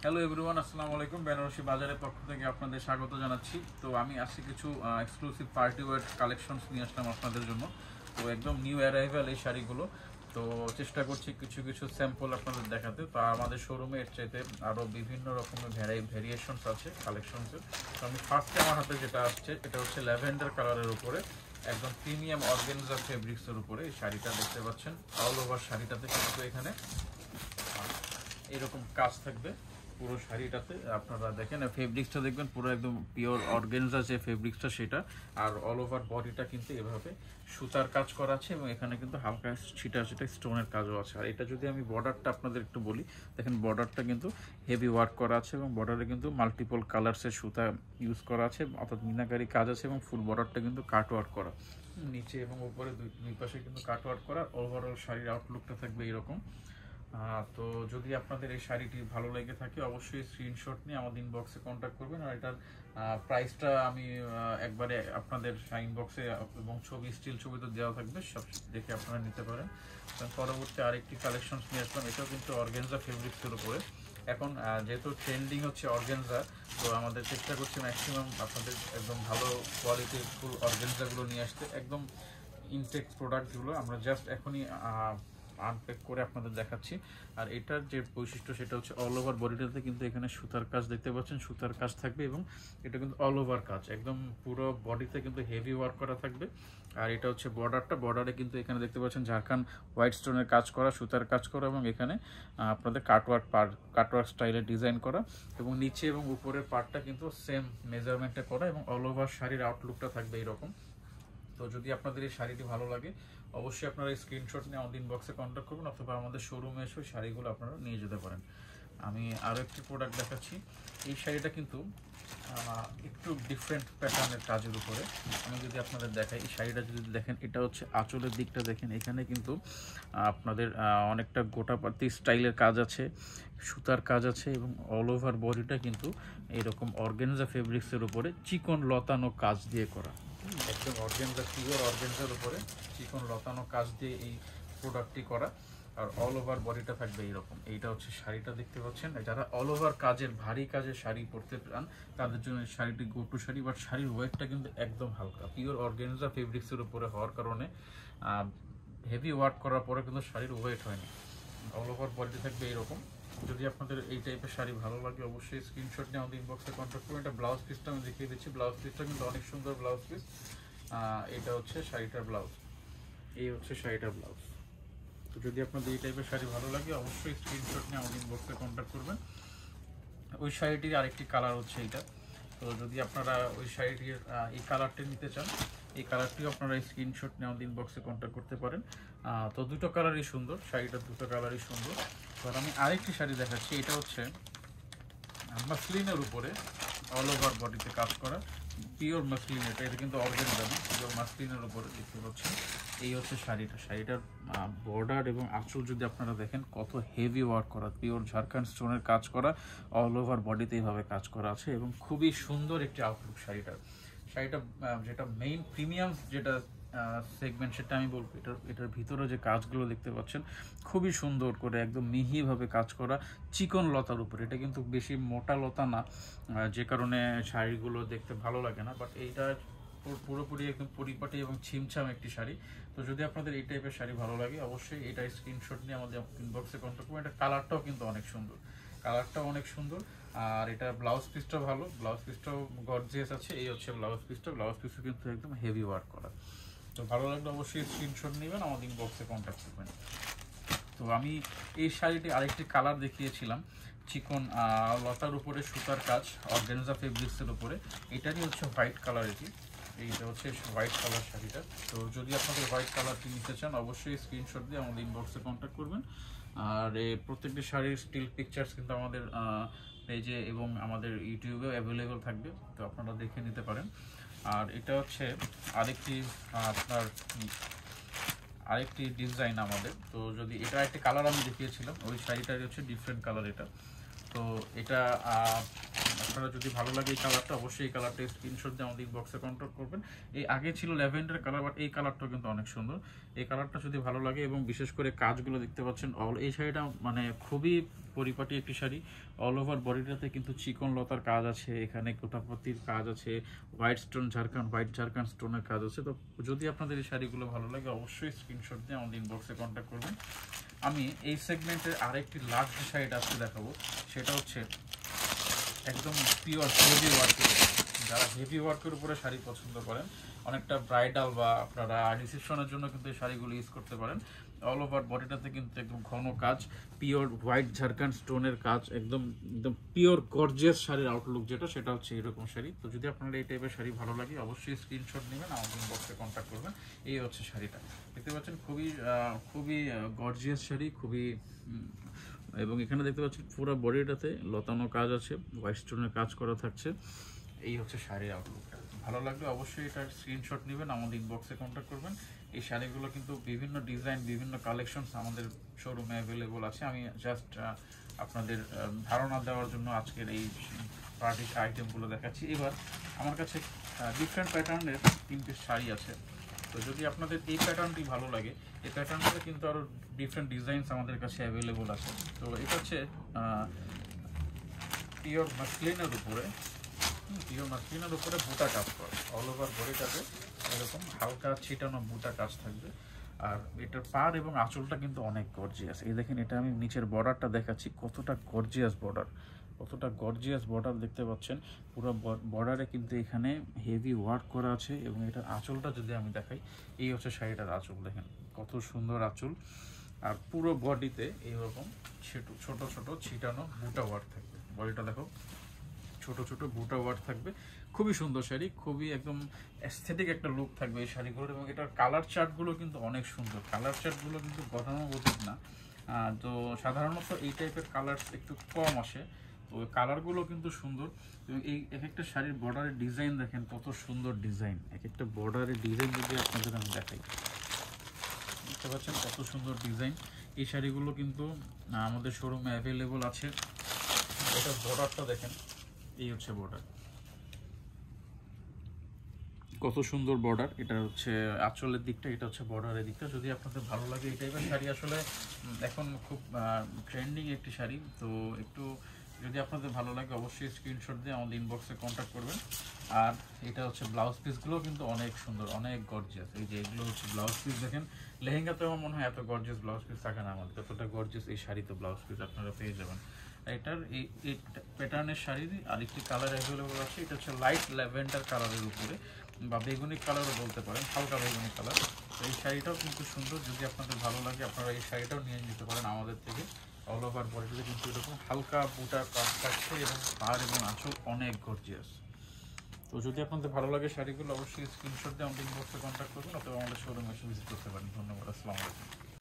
Hello everyone, আসসালামু আলাইকুম। বেনারসি বাজারের পক্ষ থেকে আপনাদের স্বাগত জানাচ্ছি। তো আমি আজকে কিছু এক্সক্লুসিভ পার্টি ওয়্যার কালেকশনস নিয়ে আসলাম আপনাদের জন্য। তো একদম নিউ অ্যারাইভাল এই শাড়িগুলো। তো চেষ্টা করছি কিছু কিছু স্যাম্পল আপনাদের দেখাতে। তো আমাদের শোরুমে এর চাইতে আরও বিভিন্ন রকমের ভ্যারিয়েশনস আছে কালেকশনসের। তো আমি ফার্স্টে আমার হাতে যেটা আসছে এটা হচ্ছে ল্যাভেন্ডার কালারের উপরে একদম প্রিমিয়াম অর্গানজা ফেব্রিক্সের উপরে এই শাড়িটা দেখতে পাচ্ছেন। অল ওভার শাড়িটাতে কিন্তু এখানে এরকম কাজ থাকবে পুরো শাড়িটাতে। আপনারা দেখেন ফেব্রিক্সটা দেখবেন পুরো একদম পিওর অর্গানজা যে ফেব্রিক্সটা সেটা। আর অল ওভার বডিটা কিন্তু এভাবে সুতার কাজ করা আছে এবং এখানে কিন্তু হালকা ছিটা ছিটা স্টোনের কাজও আছে। আর এটা যদি আমি বর্ডারটা আপনাদের একটু বলি, দেখেন বর্ডারটা কিন্তু হেভি ওয়ার্ক করা আছে এবং বর্ডারে কিন্তু মাল্টিপল কালার্সের সুতা ইউজ করা আছে, অর্থাৎ মিনাকারি কাজ আছে এবং ফুল বর্ডারটা কিন্তু কাট ওয়ার্ক করা, নিচে এবং উপরে দুই পাশে কিন্তু কাট ওয়ার্ক করা। ওভারঅল শাড়ির আউটলুকটা থাকবে এরকম। তো যদি আপনাদের এই শাড়িটি ভালো লেগে থাকে অবশ্যই স্ক্রিনশট নিয়ে আমাদের ইনবক্সে কন্ট্যাক্ট করবেন। আর এটার প্রাইসটা আমি একবারে আপনাদের ইনবক্সে এবং ছবি স্টিল ছবি তো দেওয়া থাকবে, সব দেখে আপনারা নিতে পারেন। পরবর্তী আরেকটি কালেকশন নিয়ে আসলাম, এটাও কিন্তু অর্গানজা ফেব্রিক্সের উপরে। এখন যেহেতু ট্রেন্ডিং হচ্ছে অর্গানজা, তো আমাদের চেষ্টা করছি ম্যাক্সিমাম আপনাদের একদম ভালো কোয়ালিটির ফুল অর্গানজাগুলো নিয়ে আসতে, একদম ইনটেক প্রোডাক্টগুলো আমরা জাস্ট এখনই আনপ্যাক করে আপনাদের দেখাচ্ছি। আর এটার যে বৈশিষ্ট্য সেটা হচ্ছে অল ওভার বডিটাতে কিন্তু এখানে সুতার কাজ দেখতে পাচ্ছেন, সুতার কাজ থাকবে এবং এটা কিন্তু অল ওভার কাজ, একদম পুরো বডিতে কিন্তু হেভি ওয়ার্ক করা থাকবে। আর এটা হচ্ছে বর্ডারে কিন্তু এখানে দেখতে পাচ্ছেন ঝাড়খান্ড হোয়াইট স্টোনের কাজ করা, সুতার কাজ করা এবং এখানে আপনাদের কাটওয়ার্ক স্টাইলে ডিজাইন করা এবং নিচে এবং উপরের পার্টটা কিন্তু সেম মেজারমেন্টে করা এবং অল ওভার শাড়ির আউটলুকটা থাকবে এইরকম। তো যদি আপনাদের এই শাড়িটি ভালো লাগে অবশ্যই আপনারা এই স্ক্রিনশট নিয়ে আমাদের ইনবক্সে কন্ট্যাক্ট করবেন অথবা আমাদের শোরুমে এসে শাড়িগুলো আপনারা নিয়ে যেতে পারেন। আমি আরও একটি প্রোডাক্ট দেখাচ্ছি। এই শাড়িটা কিন্তু একটু ডিফারেন্ট প্যাটার্নের কাজের উপরে। আমি যদি আপনাদের দেখাই এই শাড়িটা যদি দেখেন, এটা হচ্ছে আঁচলের দিকটা দেখেন, এখানে কিন্তু আপনাদের অনেকটা গোটাপাতি স্টাইলের কাজ আছে, সুতার কাজ আছে এবং অল ওভার বডিটা কিন্তু এরকম অর্গানজা ফেব্রিক্সের উপরে চিকন লতানো কাজ দিয়ে করা, একদম অর্গানজা পিওর অর্গানজার উপরে চিকন লতানো কাজ দিয়ে এই প্রোডাক্টটি করা। আর অল ওভার বডিটা থাকবে এইরকম। এইটা হচ্ছে শাড়িটা দেখতে পাচ্ছেন। যারা অল ওভার কাজের ভারী কাজের শাড়ি পরতে চান তাদের জন্য এই শাড়িটি গো টু শাড়ি। বাট শাড়ির ওয়েটটা কিন্তু একদম হালকা, পিওর অর্গানজা ফেব্রিক্সের উপরে হওয়ার কারণে হেভি ওয়ার্ক করার পরে কিন্তু শাড়ির ওয়েট হয়নি। অল ওভার বডি থাকবে এইরকম। যদি আপনাদের এই টাইপের শাড়ি ভালো লাগে অবশ্যই স্ক্রিনশট নিয়ে আমাদের ইনবক্সে কন্ট্যাক্ট করুন। এটা ব্লাউজ পিসটা আমি দেখিয়ে দিচ্ছি। ব্লাউজ পিসটা কিন্তু অনেক সুন্দর ব্লাউজ পিস। এটা হচ্ছে শাড়িটার ব্লাউজ, এই হচ্ছে শাড়িটার ব্লাউজ। তো যদি আপনাদের এই টাইপের শাড়ি ভালো লাগে অবশ্যই স্ক্রিনশট নিয়ে আমাদের ইনবক্সে কন্ট্যাক্ট করবেন। ওই শাড়িটির আরেকটি কালার হচ্ছে এইটা। তো যদি আপনারা ওই শাড়িটির এই কালারটি নিতে চান এই কালারটিও আপনারা স্ক্রিনশট নিয়ে আমাদের ইনবক্সে কন্ট্যাক্ট করতে পারেন। তো দুটো কালারই সুন্দর, শাড়িটার দুটো কালারই সুন্দর। এবার আমি আরেকটি শাড়ি দেখাচ্ছি। এটা হচ্ছে মাসলিনের উপরে অল ওভার বডিতে কাজ করা, পিওর মাসলিন। এটা কিন্তু অর্গানজা না, পিওর মাসলিনের উপরে দেখতে পাচ্ছেন। এই হচ্ছে শাড়িটার বর্ডার এবং আঁচল যদি আপনারা দেখেন কত হেভি ওয়ার্ক করা, পিওর ঝাড়খান্ড স্টোনের কাজ করা, অল ওভার বডিতে এইভাবে কাজ করা আছে এবং খুবই সুন্দর একটি আউটলুক শাড়িটা যেটা মেইন প্রিমিয়াম যেটা সেগমেন্ট সেটা আমি বলবো। এটার ভিতরে যে কাজগুলো দেখতে পাচ্ছেন খুবই সুন্দর করে একদম মিহিভাবে কাজ করা চিকন লতার উপরে। এটা কিন্তু বেশি মোটা লতা না, যে কারণে শাড়িগুলো দেখতে ভালো লাগে না। বাট এইটা পুরোপুরি একদম পরিপাটি এবং ছিমছাম একটি শাড়ি। তো যদি আপনাদের এই টাইপের শাড়ি ভালো লাগে অবশ্যই এটা স্ক্রিনশট নিয়ে আমাদের ইনবক্সে কন্ট্যাক্ট করবেন। এটা কালারটাও কিন্তু অনেক সুন্দর। আর এটা ব্লাউজ পিসটাও ভালো, ব্লাউজ পিসটাও গর্জিয়াস আছে। এই হচ্ছে ব্লাউজ পিসও কিন্তু একদম হেভি ওয়ার্ক করা। তো ভালো লাগলে অবশ্যই স্ক্রিনশট নেবেন, আমাদের ইনবক্সে কন্ট্যাক্ট করবেন। তো আমি এই শাড়িটি আরেকটি কালার দেখিয়েছিলাম, চিকন লতার উপরে সুতার কাজ অর্গানজা ফেব্রিক্সের উপরে। এটারই হচ্ছে হোয়াইট কালার। এইটা হচ্ছে হোয়াইট কালার শাড়িটা। তো যদি আপনাদের হোয়াইট কালারটি নিতে চান অবশ্যই স্ক্রিনশট দিয়ে আমাদের ইনবক্সে কন্ট্যাক্ট করবেন। আর প্রত্যেকটি শাড়ির স্টিল পিকচার্স কিন্তু আমাদের পেজে এবং আমাদের ইউটিউবেও অ্যাভেলেবেল থাকবে, তো আপনারা দেখে নিতে পারেন। আর এটা হচ্ছে আরেকটি ডিজাইন আমাদের। তো যদি এটা একটা কালার আমি দেখিয়েছিলাম, ওই শাড়িটার হচ্ছে ডিফারেন্ট কালার এটা। তো এটা আপনারা যদি ভালো লাগে এই কালারটা, অবশ্যই এই কালারটা স্ক্রিনশট দিয়ে আমাদের ইনবক্সে কন্ট্যাক্ট করবেন। এই আগে ছিল ল্যাভেন্ডার কালার, বাট এই কালারটাও কিন্তু অনেক সুন্দর। এই কালারটা যদি ভালো লাগে, এবং বিশেষ করে কাজগুলো দেখতে পাচ্ছেন এই শাড়িটা মানে খুবই পরিপাটি একটি শাড়ি। অল ওভার বডিটাতে কিন্তু চিকন লতার কাজ আছে, এখানে গোটাপতির কাজ আছে, হোয়াইট ঝাড়খান্ড স্টোনের কাজ আছে। তো যদি আপনাদের এই শাড়িগুলো ভালো লাগে, অবশ্যই স্ক্রিনশট দিয়ে আমাদের ইনবক্সে কন্ট্যাক্ট করবেন। আমি এই সেগমেন্টের আরেকটি লাস্ট যে শাড়িটা আজকে দেখাবো, সেটা হচ্ছে একদম পিওর হেভি ওয়ার্কের। যারা হেভি ওয়ার্কের উপরে শাড়ি পছন্দ করেন, অনেকটা ব্রাইডাল বা আপনারা রিসেপশনের জন্য কিন্তু এই শাড়িগুলো ইউজ করতে পারেন। অল ওভার বডিটাতে কিন্তু একদম ঘন কাজ, পিওর হোয়াইট ঝাড়খান্ড স্টোনের কাজ, একদম একদম পিওর গর্জিয়াস শাড়ির আউটলুক যেটা, সেটা হচ্ছে এরকম শাড়ি। তো যদি আপনার এই টাইপের শাড়ি ভালো লাগে, অবশ্যই স্ক্রিনশট নেবেন, আমাদের ইনবক্সে কন্ট্যাক্ট করবেন। এই হচ্ছে শাড়িটা, দেখতে পাচ্ছেন খুবই গর্জিয়াস শাড়ি, খুবই এবং এখানে দেখতে পাচ্ছেন পুরো বডিটাতে লতানো কাজ আছে, হোয়াইট স্টোনের কাজ করা থাকছে। এই হচ্ছে শাড়ির আউটলুকটা। ভালো লাগলে অবশ্যই এটার স্ক্রিনশট নেবেন, আমাদের ইনবক্সে কন্ট্যাক্ট করবেন। এই শাড়িগুলো কিন্তু বিভিন্ন ডিজাইন, বিভিন্ন কালেকশনস আমাদের শোরুমে অ্যাভেলেবল আছে। আমি জাস্ট আপনাদের ধারণা দেওয়ার জন্য আজকের এই পার্টি আইটেমগুলো দেখাচ্ছি। এবার আমার কাছে ডিফারেন্ট প্যাটার্নের 3 পিস শাড়ি আছে। তো যদি আপনাদের এই প্যাটার্নটি ভালো লাগে, এই প্যাটার্নটা কিন্তু আরও ডিফারেন্ট ডিজাইনস আমাদের কাছে অ্যাভেলেবল আছে। তো এটা হচ্ছে পিওর মাসলিনের উপরে বুটা কাজ করে, অল ওভার বডিটাতে এরকম হালকা ছিটানো বুটা কাজ থাকবে। আর এটার পার এবং আঁচলটা কিন্তু অনেক গর্জিয়াস। এই দেখেন, এটা আমি নিচের বর্ডারটা দেখাচ্ছি, কতটা গর্জিয়াস বর্ডার দেখতে পাচ্ছেন। পুরো বর্ডারে কিন্তু এখানে হেভি ওয়ার্ক করা আছে। এবং এটার আঁচলটা যদি আমি দেখাই, এই হচ্ছে শাড়িটার আঁচল, দেখেন কত সুন্দর আঁচল। আর পুরো বডিতে এইরকম ছোট ছোট ছিটানো বুটা ওয়ার্ক থাকবে। বডিটা দেখো, ছোট ছোট বুটা ওয়ার্ক থাকবে। খুবই সুন্দর শাড়ি, খুবই একদম অ্যাস্থেটিক একটা লুক থাকবে এই শাড়িগুলোর। এবং এটার কালার চার্টগুলো কিন্তু অনেক সুন্দর, কালার চার্টগুলো কিন্তু গতানুগতিক না। তো সাধারণত এই টাইপের কালার একটু কম আসে, তো ওই কালারগুলো কিন্তু সুন্দর। এবং এই এক একটা শাড়ির বর্ডারের ডিজাইন দেখেন, কত সুন্দর ডিজাইন। এক একটা বর্ডারের ডিজাইন যদি আপনাদের আমি দেখাই, দেখতে পাচ্ছেন কত সুন্দর ডিজাইন। এই শাড়িগুলো কিন্তু আমাদের শোরুমে অ্যাভেলেবল আছে। এটার বর্ডারটা দেখেন, এই হচ্ছে বর্ডার, কত সুন্দর বর্ডার। এটা হচ্ছে আঁচলের দিকটা, এটা হচ্ছে বর্ডারের দিকটা। যদি আপনাদের ভালো লাগে এই টাইপের শাড়ি, আসলে এখন খুব ট্রেন্ডিং একটি শাড়ি। তো একটু যদি আপনাদের ভালো লাগে, অবশ্যই স্ক্রিনশট দিয়ে আমাদের ইনবক্সে কন্ট্যাক্ট করবেন। আর এটা হচ্ছে ব্লাউজ পিসগুলো কিন্তু অনেক সুন্দর, অনেক গর্জিয়াস। এই যে এগুলো হচ্ছে ব্লাউজ পিস, দেখেন লেহেঙ্গাতে আমার মনে হয় এত গর্জিয়াস ব্লাউজ পিস থাকে না আমাদের, যতটা গর্জিয়াস এই শাড়িতে ব্লাউজ পিস আপনারা পেয়ে যাবেন। এটার এই প্যাটার্নের শাড়ির আরেকটি কালার অ্যাভেলেবল আছে। এটা হচ্ছে লাইট ল্যাভেন্ডার কালারের উপরে, বা বেগুনি কালারও বলতে পারেন, হালকা বেগুনি কালার। তো এই শাড়িটাও কিন্তু সুন্দর, যদি আপনাদের ভালো লাগে আপনারা এই শাড়িটাও নিয়ে নিতে পারেন আমাদের থেকে। অল ওভার বডিতে কিন্তু এরকম হালকা বুটা কাজ থাকছে, এবং পাড় এবং আঁচল অনেক গর্জিয়াস। তো যদি আপনাদের ভালো লাগে শাড়িগুলো, অবশ্যই স্ক্রিনশট দিয়ে আমাদের ইনবক্সে কন্ট্যাক্ট করবেন, অথবা আমাদের শোরুমে এসে ভিজিট করতে পারেন। ধন্যবাদ, আসসালামু আলাইকুম।